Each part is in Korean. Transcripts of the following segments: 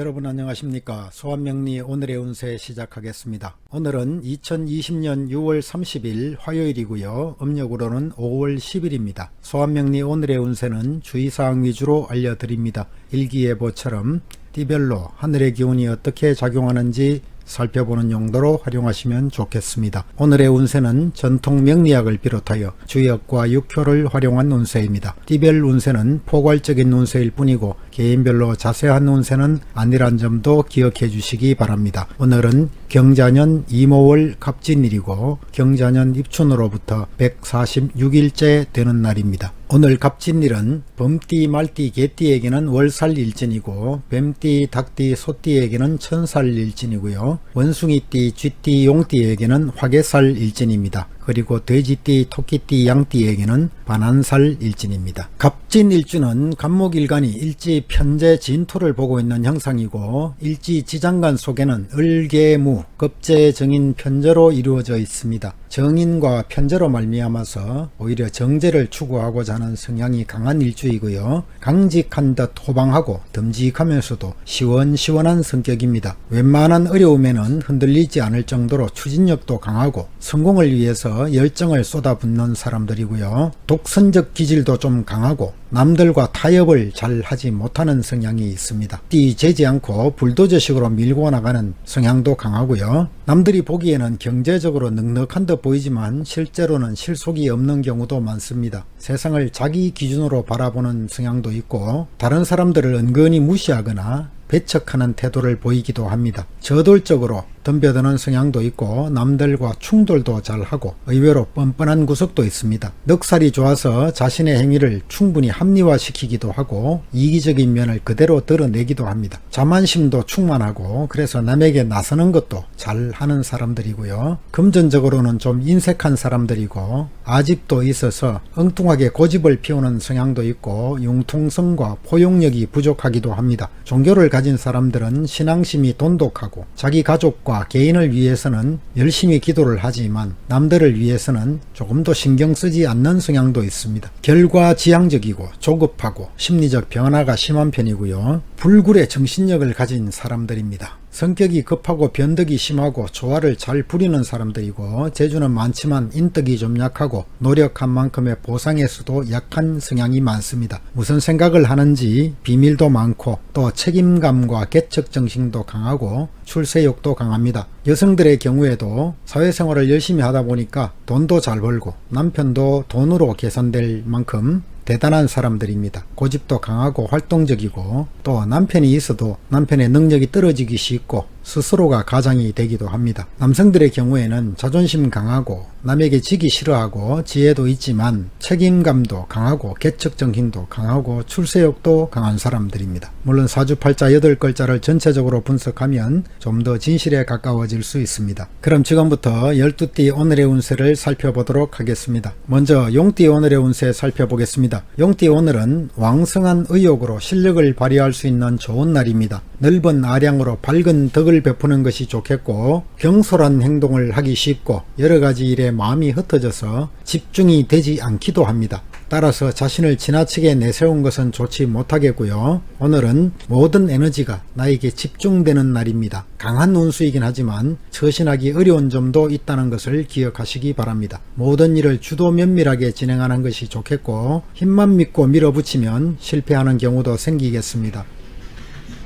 여러분 안녕하십니까. 소환명리 오늘의 운세 시작하겠습니다. 오늘은 2020년 6월 30일 화요일이고요. 음력으로는 5월 10일입니다. 소환명리 오늘의 운세는 주의사항 위주로 알려드립니다. 일기예보처럼 띠별로 하늘의 기운이 어떻게 작용하는지 살펴보는 용도로 활용하시면 좋겠습니다. 오늘의 운세는 전통 명리학을 비롯하여 주역과 육효를 활용한 운세입니다. 띠별 운세는 포괄적인 운세일 뿐이고 개인별로 자세한 운세는 아니란 점도 기억해 주시기 바랍니다. 오늘은 경자년 이모월 갑진일이고 경자년 입춘으로부터 146일째 되는 날입니다. 오늘 갑진일은 범띠, 말띠, 개띠에게는 월살일진이고 뱀띠, 닭띠, 소띠에게는 천살일진이고요. 원숭이띠, 쥐띠, 용띠에게는 화개살일진입니다. 그리고 돼지띠, 토끼띠, 양띠에게는 반한살일진입니다. 갑진일주는 갑목일간이 일지 편재 진토를 보고 있는 형상이고 일지 지장간 속에는 을계무, 겁재, 정인, 편재로 이루어져 있습니다. 정인과 편재로 말미암아서 오히려 정제를 추구하고자 하는 성향이 강한 일주이고요. 강직한 듯 호방하고 듬직하면서도 시원시원한 성격입니다. 웬만한 어려움에는 흔들리지 않을 정도로 추진력도 강하고 성공을 위해서 열정을 쏟아붓는 사람들이고요. 독선적 기질도 좀 강하고 남들과 타협을 잘 하지 못하는 성향이 있습니다. 띠재지 않고 불도저식으로 밀고 나가는 성향도 강하고요. 남들이 보기에는 경제적으로 넉넉한 듯 보이지만 실제로는 실속이 없는 경우도 많습니다. 세상을 자기 기준으로 바라보는 성향도 있고 다른 사람들을 은근히 무시하거나 배척하는 태도를 보이기도 합니다. 저돌적으로 덤벼드는 성향도 있고 남들과 충돌도 잘하고 의외로 뻔뻔한 구석도 있습니다. 넉살이 좋아서 자신의 행위를 충분히 합리화시키기도 하고 이기적인 면을 그대로 드러내기도 합니다. 자만심도 충만하고 그래서 남에게 나서는 것도 잘하는 사람들이고요. 금전적으로는 좀 인색한 사람들이고 아집도 있어서 엉뚱하게 고집을 피우는 성향도 있고 융통성과 포용력이 부족하기도 합니다. 종교를 가진 사람들은 신앙심이 돈독하고 자기 가족과 개인을 위해서는 열심히 기도를 하지만 남들을 위해서는 조금도 신경 쓰지 않는 성향도 있습니다. 결과지향적이고 조급하고 심리적 변화가 심한 편이고요. 불굴의 정신력을 가진 사람들입니다. 성격이 급하고 변덕이 심하고 조화를 잘 부리는 사람들이고 재주는 많지만 인덕이 좀 약하고 노력한 만큼의 보상에서도 약한 성향이 많습니다. 무슨 생각을 하는지 비밀도 많고 또 책임감과 개척정신도 강하고 출세욕도 강합니다. 여성들의 경우에도 사회생활을 열심히 하다 보니까 돈도 잘 벌고 남편도 돈으로 계산될 만큼 대단한 사람들입니다. 고집도 강하고 활동적이고 또 남편이 있어도 남편의 능력이 떨어지기 쉽고 스스로가 가장이 되기도 합니다. 남성들의 경우에는 자존심 강하고 남에게 지기 싫어하고 지혜도 있지만 책임감도 강하고 개척정신도 강하고 출세욕도 강한 사람들입니다. 물론 사주팔자 8글자를 전체적으로 분석하면 좀 더 진실에 가까워질 수 있습니다. 그럼 지금부터 12띠 오늘의 운세를 살펴보도록 하겠습니다. 먼저 용띠 오늘의 운세 살펴보겠습니다. 용띠 오늘은 왕성한 의욕으로 실력을 발휘할 수 있는 좋은 날입니다. 넓은 아량으로 밝은 덕을 베푸는 것이 좋겠고 경솔한 행동을 하기 쉽고 여러가지 일에 마음이 흩어져서 집중이 되지 않기도 합니다. 따라서 자신을 지나치게 내세운 것은 좋지 못하겠고요. 오늘은 모든 에너지가 나에게 집중되는 날입니다. 강한 운수이긴 하지만 처신하기 어려운 점도 있다는 것을 기억하시기 바랍니다. 모든 일을 주도 면밀하게 진행하는 것이 좋겠고 힘만 믿고 밀어붙이면 실패하는 경우도 생기겠습니다.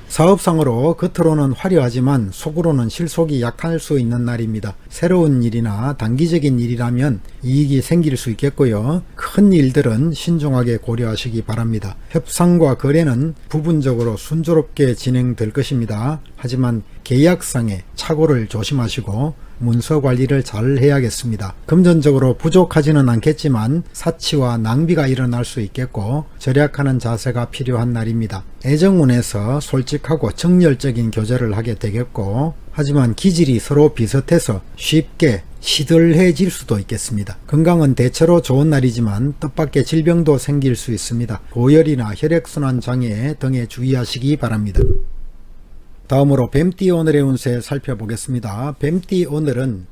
사업상으로 겉으로는 화려하지만 속으로는 실속이 약할 수 있는 날입니다. 새로운 일이나 단기적인 일이라면 이익이 생길 수 있겠고요. 큰 일들은 신중하게 고려하시기 바랍니다. 협상과 거래는 부분적으로 순조롭게 진행될 것입니다. 하지만 계약상의 착오를 조심하시고 문서 관리를 잘 해야겠습니다. 금전적으로 부족하지는 않겠지만 사치와 낭비가 일어날 수 있겠고 절약하는 자세가 필요한 날입니다. 애정운에서 솔직하고 정열적인 교제를 하게 되겠고 하지만 기질이 서로 비슷해서 쉽게 시들해질 수도 있겠습니다. 건강은 대체로 좋은 날이지만 뜻밖의 질병도 생길 수 있습니다. 고열이나 혈액순환 장애 등에 주의하시기 바랍니다. 다음으로 뱀띠 오늘의 운세 살펴보겠습니다. 뱀띠 오늘은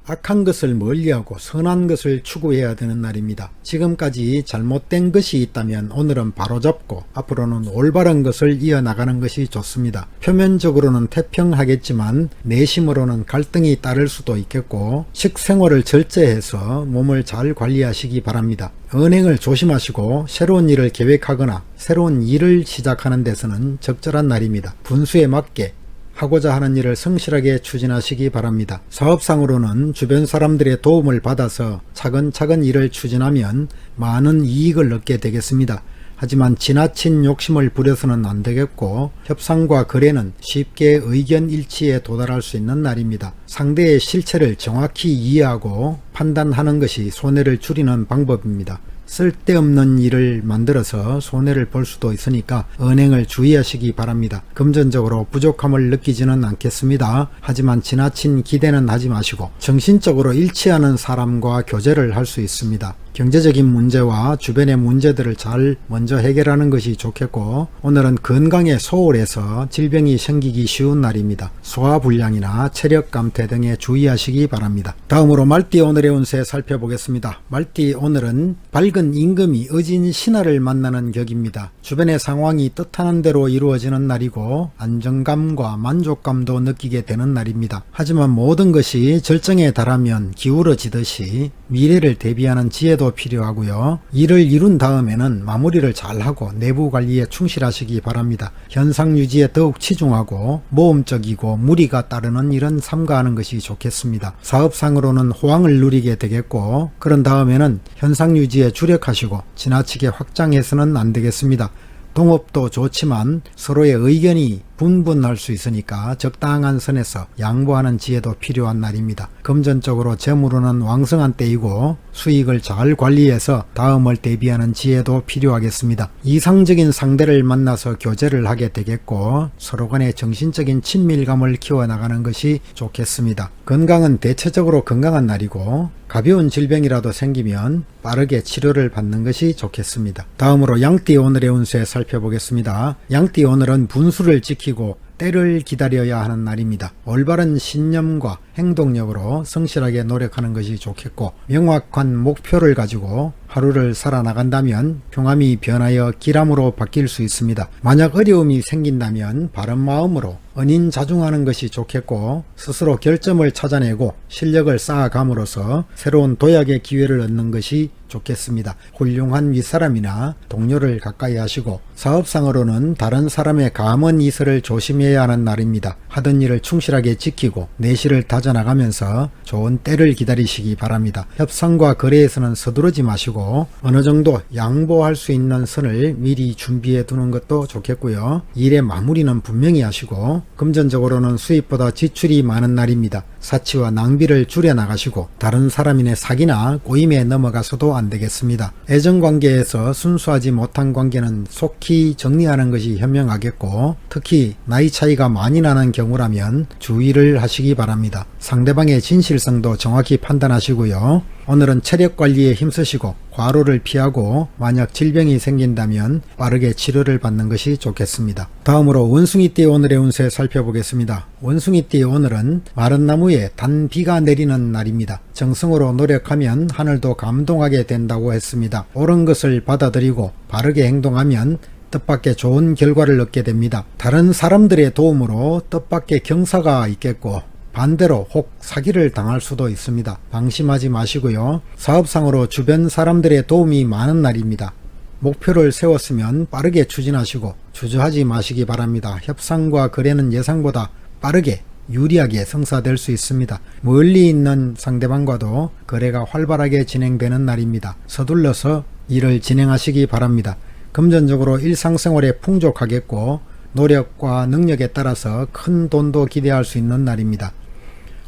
악한 것을 멀리하고 선한 것을 추구해야 되는 날입니다. 지금까지 잘못된 것이 있다면 오늘은 바로잡고 앞으로는 올바른 것을 이어나가는 것이 좋습니다. 표면적으로는 태평하겠지만 내심으로는 갈등이 따를 수도 있겠고 식생활을 절제해서 몸을 잘 관리하시기 바랍니다. 언행을 조심하시고 새로운 일을 계획하거나 새로운 일을 시작하는 데서는 적절한 날입니다. 분수에 맞게 하고자 하는 일을 성실하게 추진하시기 바랍니다. 사업상으로는 주변 사람들의 도움을 받아서 차근차근 일을 추진하면 많은 이익을 얻게 되겠습니다. 하지만 지나친 욕심을 부려서는 안 되겠고 협상과 거래는 쉽게 의견 일치에 도달할 수 있는 날입니다. 상대의 실체를 정확히 이해하고 판단하는 것이 손해를 줄이는 방법입니다. 쓸데없는 일을 만들어서 손해를 볼 수도 있으니까 언행을 주의하시기 바랍니다. 금전적으로 부족함을 느끼지는 않겠습니다. 하지만 지나친 기대는 하지 마시고 정신적으로 일치하는 사람과 교제를 할 수 있습니다. 경제적인 문제와 주변의 문제들을 잘 먼저 해결하는 것이 좋겠고 오늘은 건강에 소홀해서 질병이 생기기 쉬운 날입니다. 소화불량이나 체력 감퇴 등에 주의하시기 바랍니다. 다음으로 말띠 오늘의 운세 살펴보겠습니다. 말띠 오늘은 밝은 임금이 어진 신하를 만나는 격입니다. 주변의 상황이 뜻하는 대로 이루어지는 날이고 안정감과 만족감도 느끼게 되는 날입니다. 하지만 모든 것이 절정에 달하면 기울어지듯이 미래를 대비하는 지혜도 필요하고요. 일을 이룬 다음에는 마무리를 잘하고 내부 관리에 충실하시기 바랍니다. 현상 유지에 더욱 치중하고 모험적이고 무리가 따르는 일은 삼가하는 것이 좋겠습니다. 사업상으로는 호황을 누리게 되겠고 그런 다음에는 현상 유지에 주력하시고 지나치게 확장해서는 안 되겠습니다. 동업도 좋지만 서로의 의견이 분분할 수 있으니까 적당한 선에서 양보하는 지혜도 필요한 날입니다. 금전적으로 재물은 왕성한 때이고 수익을 잘 관리해서 다음을 대비하는 지혜도 필요하겠습니다. 이상적인 상대를 만나서 교제를 하게 되겠고 서로 간의 정신적인 친밀감을 키워나가는 것이 좋겠습니다. 건강은 대체적으로 건강한 날이고 가벼운 질병이라도 생기면 빠르게 치료를 받는 것이 좋겠습니다. 다음으로 양띠 오늘의 운세 살펴보겠습니다. 양띠 오늘은 분수를 지키고 때를 기다려야 하는 날입니다. 올바른 신념과 행동력으로 성실하게 노력하는 것이 좋겠고 명확한 목표를 가지고 하루를 살아나간다면 평안이 변하여 기람으로 바뀔 수 있습니다. 만약 어려움이 생긴다면 바른 마음으로 은인자중하는 것이 좋겠고 스스로 결점을 찾아내고 실력을 쌓아감으로써 새로운 도약의 기회를 얻는 것이 좋겠습니다. 훌륭한 윗사람이나 동료를 가까이 하시고 사업상으로는 다른 사람의 감언 이설을 조심해야 하는 날입니다. 하던 일을 충실하게 지키고 내실을 다져나가면서 좋은 때를 기다리시기 바랍니다. 협상과 거래에서는 서두르지 마시고 어느 정도 양보할 수 있는 선을 미리 준비해 두는 것도 좋겠고요. 일의 마무리는 분명히 하시고 금전적으로는 수입보다 지출이 많은 날입니다. 사치와 낭비를 줄여나가시고 다른 사람인의 사기나 꼬임에 넘어가서도 안 되겠습니다. 애정관계에서 순수하지 못한 관계는 속히 정리하는 것이 현명하겠고 특히 나이 차이가 많이 나는 경우라면 주의를 하시기 바랍니다. 상대방의 진실성도 정확히 판단하시고요. 오늘은 체력 관리에 힘쓰시고 과로를 피하고 만약 질병이 생긴다면 빠르게 치료를 받는 것이 좋겠습니다. 다음으로 원숭이띠 오늘의 운세 살펴보겠습니다. 원숭이띠 오늘은 마른 나무에 단 비가 내리는 날입니다. 정성으로 노력하면 하늘도 감동하게 된다고 했습니다. 옳은 것을 받아들이고 바르게 행동하면 뜻밖의 좋은 결과를 얻게 됩니다. 다른 사람들의 도움으로 뜻밖의 경사가 있겠고 반대로 혹 사기를 당할 수도 있습니다. 방심하지 마시고요. 사업상으로 주변 사람들의 도움이 많은 날입니다. 목표를 세웠으면 빠르게 추진하시고 주저하지 마시기 바랍니다. 협상과 거래는 예상보다 빠르게 유리하게 성사될 수 있습니다. 멀리 있는 상대방과도 거래가 활발하게 진행되는 날입니다. 서둘러서 일을 진행하시기 바랍니다. 금전적으로 일상생활에 풍족하겠고 노력과 능력에 따라서 큰 돈도 기대할 수 있는 날입니다.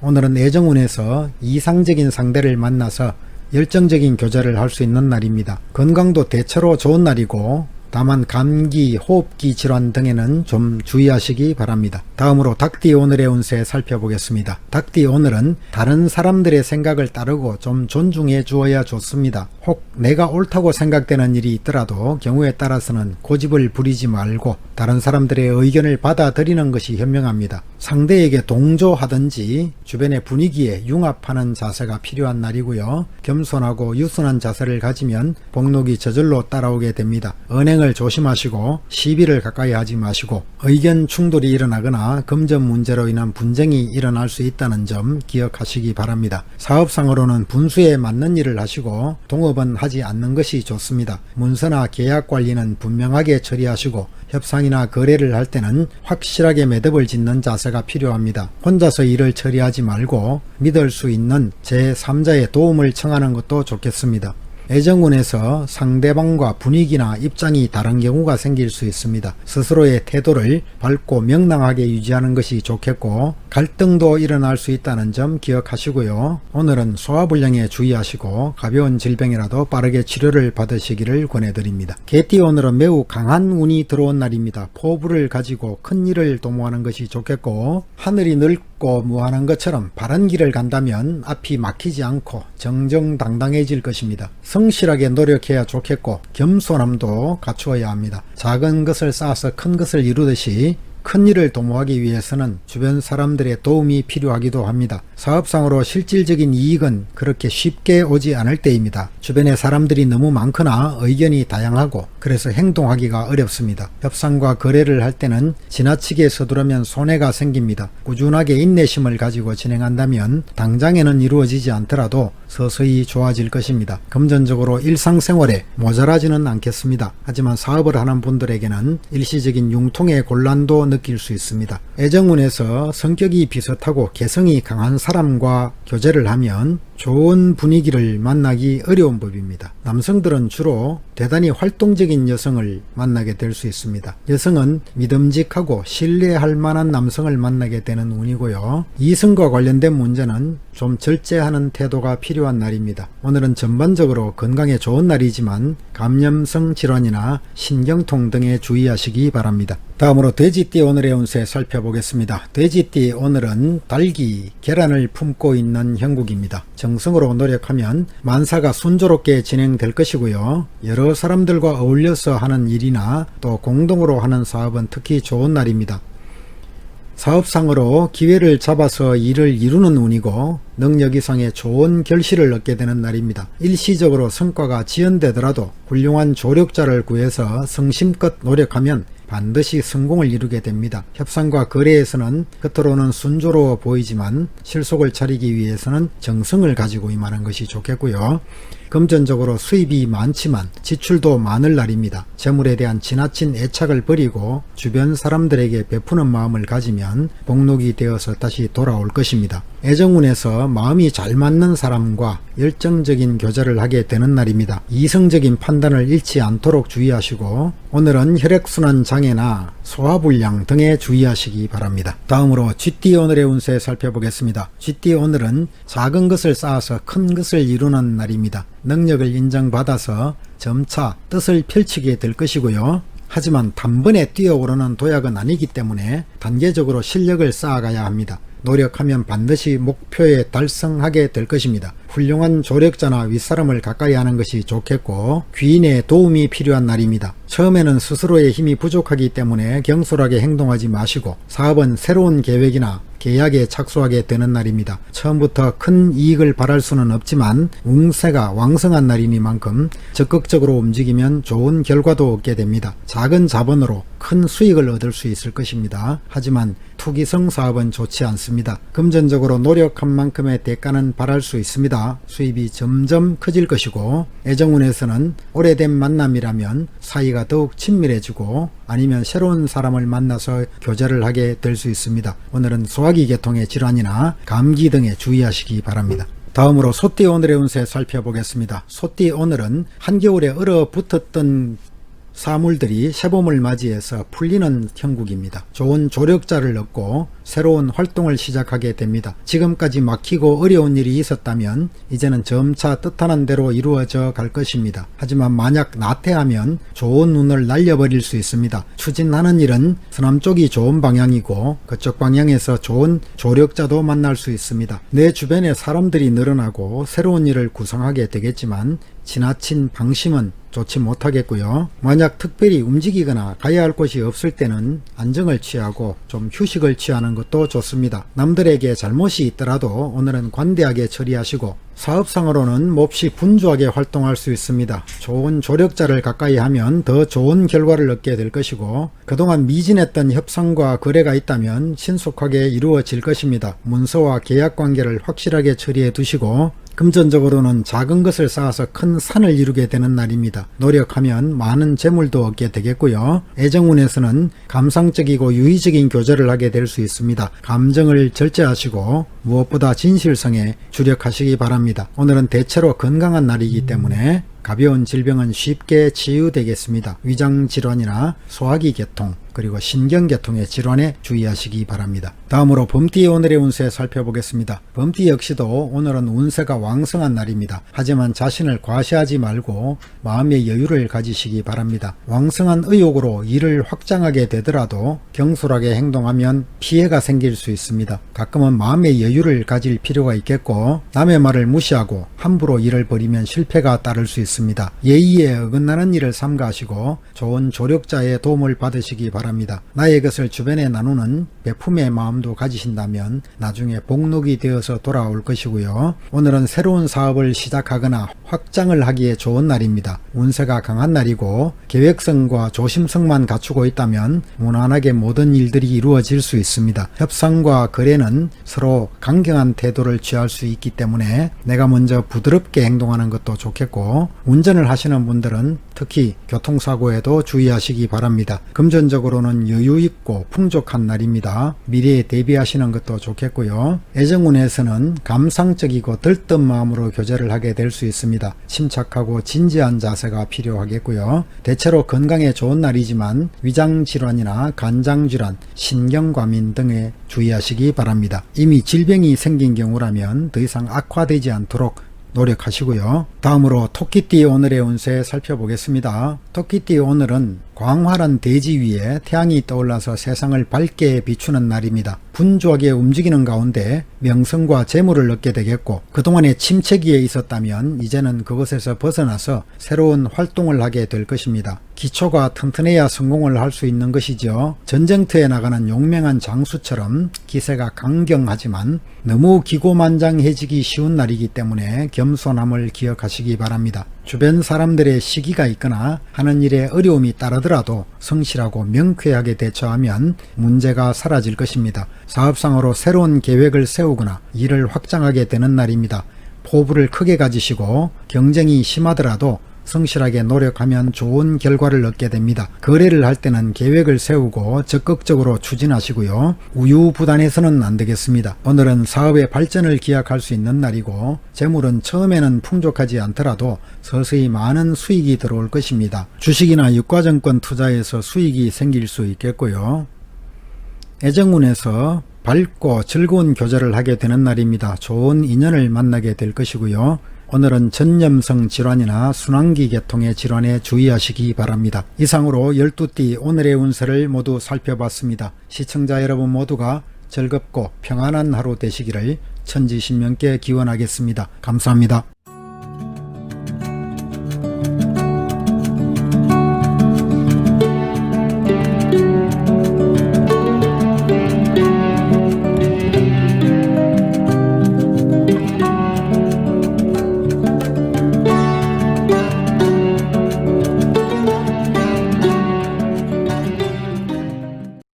오늘은 애정운에서 이상적인 상대를 만나서 열정적인 교제를 할 수 있는 날입니다. 건강도 대체로 좋은 날이고 다만 감기, 호흡기 질환 등에는 좀 주의하시기 바랍니다. 다음으로 닭띠 오늘의 운세 살펴보겠습니다. 닭띠 오늘은 다른 사람들의 생각을 따르고 좀 존중해 주어야 좋습니다. 혹 내가 옳다고 생각되는 일이 있더라도 경우에 따라서는 고집을 부리지 말고 다른 사람들의 의견을 받아들이는 것이 현명합니다. 상대에게 동조하든지 주변의 분위기에 융합하는 자세가 필요한 날이고요. 겸손하고 유순한 자세를 가지면 복록이 저절로 따라오게 됩니다. 언행을 조심하시고 시비를 가까이 하지 마시고 의견 충돌이 일어나거나 금전 문제로 인한 분쟁이 일어날 수 있다는 점 기억하시기 바랍니다. 사업상으로는 분수에 맞는 일을 하시고 동업은 하지 않는 것이 좋습니다. 문서나 계약 관리는 분명하게 처리하시고 협상이나 거래를 할 때는 확실하게 매듭을 짓는 자세가 필요합니다. 혼자서 일을 처리하지 말고 믿을 수 있는 제3자의 도움을 청하는 것도 좋겠습니다. 애정운에서 상대방과 분위기나 입장이 다른 경우가 생길 수 있습니다. 스스로의 태도를 밝고 명랑하게 유지하는 것이 좋겠고 갈등도 일어날 수 있다는 점 기억하시고요. 오늘은 소화불량에 주의하시고 가벼운 질병이라도 빠르게 치료를 받으시기를 권해드립니다. 개띠 오늘은 매우 강한 운이 들어온 날입니다. 포부를 가지고 큰 일을 도모하는 것이 좋겠고 하늘이 넓고 무한한 것처럼 바른 길을 간다면 앞이 막히지 않고 정정당당해질 것입니다. 성실하게 노력해야 좋겠고 겸손함도 갖추어야 합니다. 작은 것을 쌓아서 큰 것을 이루듯이 큰 일을 도모하기 위해서는 주변 사람들의 도움이 필요하기도 합니다. 사업상으로 실질적인 이익은 그렇게 쉽게 오지 않을 때입니다. 주변에 사람들이 너무 많거나 의견이 다양하고 그래서 행동하기가 어렵습니다. 협상과 거래를 할 때는 지나치게 서두르면 손해가 생깁니다. 꾸준하게 인내심을 가지고 진행한다면 당장에는 이루어지지 않더라도 서서히 좋아질 것입니다. 금전적으로 일상생활에 모자라지는 않겠습니다. 하지만 사업을 하는 분들에게는 일시적인 융통의 곤란도 느낄 수 있습니다. 애정운에서 성격이 비슷하고 개성이 강한 사람과 교제를 하면 좋은 분위기를 만나기 어려운 법입니다. 남성들은 주로 대단히 활동적인 여성을 만나게 될 수 있습니다. 여성은 믿음직하고 신뢰할 만한 남성을 만나게 되는 운이고요. 이성과 관련된 문제는 좀 절제하는 태도가 필요한 날입니다. 오늘은 전반적으로 건강에 좋은 날이지만 감염성 질환이나 신경통 등에 주의하시기 바랍니다. 다음으로 돼지띠 오늘의 운세 살펴보겠습니다. 돼지띠 오늘은 닭이 계란을 품고 있는 형국입니다. 정성으로 노력하면 만사가 순조롭게 진행될 것이고요. 여러 사람들과 어울려서 하는 일이나 또 공동으로 하는 사업은 특히 좋은 날입니다. 사업상으로 기회를 잡아서 일을 이루는 운이고 능력 이상의 좋은 결실을 얻게 되는 날입니다. 일시적으로 성과가 지연되더라도 훌륭한 조력자를 구해서 성심껏 노력하면 반드시 성공을 이루게 됩니다. 협상과 거래에서는 겉으로는 순조로워 보이지만 실속을 차리기 위해서는 정성을 가지고 임하는 것이 좋겠고요. 금전적으로 수입이 많지만 지출도 많을 날입니다. 재물에 대한 지나친 애착을 버리고 주변 사람들에게 베푸는 마음을 가지면 복록이 되어서 다시 돌아올 것입니다. 애정운에서 마음이 잘 맞는 사람과 열정적인 교제를 하게 되는 날입니다. 이성적인 판단을 잃지 않도록 주의하시고 오늘은 혈액순환 장애나 소화불량 등에 주의하시기 바랍니다. 다음으로 쥐띠 오늘의 운세 살펴보겠습니다. 쥐띠 오늘은 작은 것을 쌓아서 큰 것을 이루는 날입니다. 능력을 인정받아서 점차 뜻을 펼치게 될 것이고요. 하지만 단번에 뛰어오르는 도약은 아니기 때문에 단계적으로 실력을 쌓아가야 합니다. 노력하면 반드시 목표에 달성하게 될 것입니다. 훌륭한 조력자나 윗사람을 가까이 하는 것이 좋겠고 귀인의 도움이 필요한 날입니다. 처음에는 스스로의 힘이 부족하기 때문에 경솔하게 행동하지 마시고 사업은 새로운 계획이나 계약에 착수하게 되는 날입니다. 처음부터 큰 이익을 바랄 수는 없지만 운세가 왕성한 날이니만큼 적극적으로 움직이면 좋은 결과도 얻게 됩니다. 작은 자본으로 큰 수익을 얻을 수 있을 것입니다. 하지만 투기성 사업은 좋지 않습니다. 금전적으로 노력한 만큼의 대가는 바랄 수 있습니다. 수입이 점점 커질 것이고 애정운에서는 오래된 만남이라면 사이가 더욱 친밀해지고 아니면 새로운 사람을 만나서 교제를 하게 될 수 있습니다. 오늘은 소화기 계통의 질환이나 감기 등에 주의하시기 바랍니다. 다음으로 소띠 오늘의 운세 살펴보겠습니다. 소띠 오늘은 한겨울에 얼어붙었던 사물들이 새봄을 맞이해서 풀리는 형국입니다. 좋은 조력자를 얻고 새로운 활동을 시작하게 됩니다. 지금까지 막히고 어려운 일이 있었다면 이제는 점차 뜻하는 대로 이루어져 갈 것입니다. 하지만 만약 나태하면 좋은 운을 날려버릴 수 있습니다. 추진하는 일은 서남쪽이 좋은 방향이고 그쪽 방향에서 좋은 조력자도 만날 수 있습니다. 내 주변에 사람들이 늘어나고 새로운 일을 구성하게 되겠지만 지나친 방심은 좋지 못하겠고요. 만약 특별히 움직이거나 가야 할 곳이 없을 때는 안정을 취하고 좀 휴식을 취하는 것도 좋습니다. 남들에게 잘못이 있더라도 오늘은 관대하게 처리하시고 사업상으로는 몹시 분주하게 활동할 수 있습니다. 좋은 조력자를 가까이 하면 더 좋은 결과를 얻게 될 것이고 그동안 미진했던 협상과 거래가 있다면 신속하게 이루어질 것입니다. 문서와 계약 관계를 확실하게 처리해 두시고 금전적으로는 작은 것을 쌓아서 큰 산을 이루게 되는 날입니다. 노력하면 많은 재물도 얻게 되겠고요. 애정운에서는 감상적이고 유의적인 교제를 하게 될 수 있습니다. 감정을 절제하시고 무엇보다 진실성에 주력하시기 바랍니다. 오늘은 대체로 건강한 날이기 때문에 가벼운 질병은 쉽게 치유되겠습니다. 위장질환이나 소화기 계통 그리고 신경계통의 질환에 주의하시기 바랍니다. 다음으로 범띠의 오늘의 운세 살펴보겠습니다. 범띠 역시도 오늘은 운세가 왕성한 날입니다. 하지만 자신을 과시하지 말고 마음의 여유를 가지시기 바랍니다. 왕성한 의욕으로 일을 확장하게 되더라도 경솔하게 행동하면 피해가 생길 수 있습니다. 가끔은 마음의 여유를 가질 필요가 있겠고 남의 말을 무시하고 함부로 일을 벌이면 실패가 따를 수 있습니다. 예의에 어긋나는 일을 삼가하시고 좋은 조력자의 도움을 받으시기 바랍니다. 나의 것을 주변에 나누는 베품의 마음도 가지신다면 나중에 복록이 되어서 돌아올 것이고요. 오늘은 새로운 사업을 시작하거나 확장을 하기에 좋은 날입니다. 운세가 강한 날이고 계획성과 조심성만 갖추고 있다면 무난하게 모든 일들이 이루어질 수 있습니다. 협상과 거래는 서로 강경한 태도를 취할 수 있기 때문에 내가 먼저 부드럽게 행동하는 것도 좋겠고 운전을 하시는 분들은 특히 교통사고에도 주의하시기 바랍니다. 금전적으로는 여유있고 풍족한 날입니다. 미래에 대비하시는 것도 좋겠고요. 애정운에서는 감상적이고 들뜬 마음으로 교제를 하게 될 수 있습니다. 침착하고 진지한 자세가 필요하겠고요. 대체로 건강에 좋은 날이지만 위장질환이나 간장질환, 신경과민 등에 주의하시기 바랍니다. 이미 질병이 생긴 경우라면 더 이상 악화되지 않도록 노력하시고요. 다음으로 토끼띠 오늘의 운세 살펴보겠습니다. 토끼띠 오늘은 광활한 대지 위에 태양이 떠올라서 세상을 밝게 비추는 날입니다. 분주하게 움직이는 가운데 명성과 재물을 얻게 되겠고 그동안의 침체기에 있었다면 이제는 그것에서 벗어나서 새로운 활동을 하게 될 것입니다. 기초가 튼튼해야 성공을 할 수 있는 것이죠. 전쟁터에 나가는 용맹한 장수처럼 기세가 강경하지만 너무 기고만장해지기 쉬운 날이기 때문에 겸손함을 기억하시기 바랍니다. 주변 사람들의 시기가 있거나 하는 일에 어려움이 따르더라도 성실하고 명쾌하게 대처하면 문제가 사라질 것입니다. 사업상으로 새로운 계획을 세우거나 일을 확장하게 되는 날입니다. 포부를 크게 가지시고 경쟁이 심하더라도 성실하게 노력하면 좋은 결과를 얻게 됩니다. 거래를 할 때는 계획을 세우고 적극적으로 추진하시고요. 우유부단해서는 안 되겠습니다. 오늘은 사업의 발전을 기약할 수 있는 날이고 재물은 처음에는 풍족하지 않더라도 서서히 많은 수익이 들어올 것입니다. 주식이나 유가증권 투자에서 수익이 생길 수 있겠고요. 애정운에서 밝고 즐거운 교제를 하게 되는 날입니다. 좋은 인연을 만나게 될 것이고요. 오늘은 전염성 질환이나 순환기 계통의 질환에 주의하시기 바랍니다. 이상으로 12띠 오늘의 운세를 모두 살펴봤습니다. 시청자 여러분 모두가 즐겁고 평안한 하루 되시기를 천지신명께 기원하겠습니다. 감사합니다.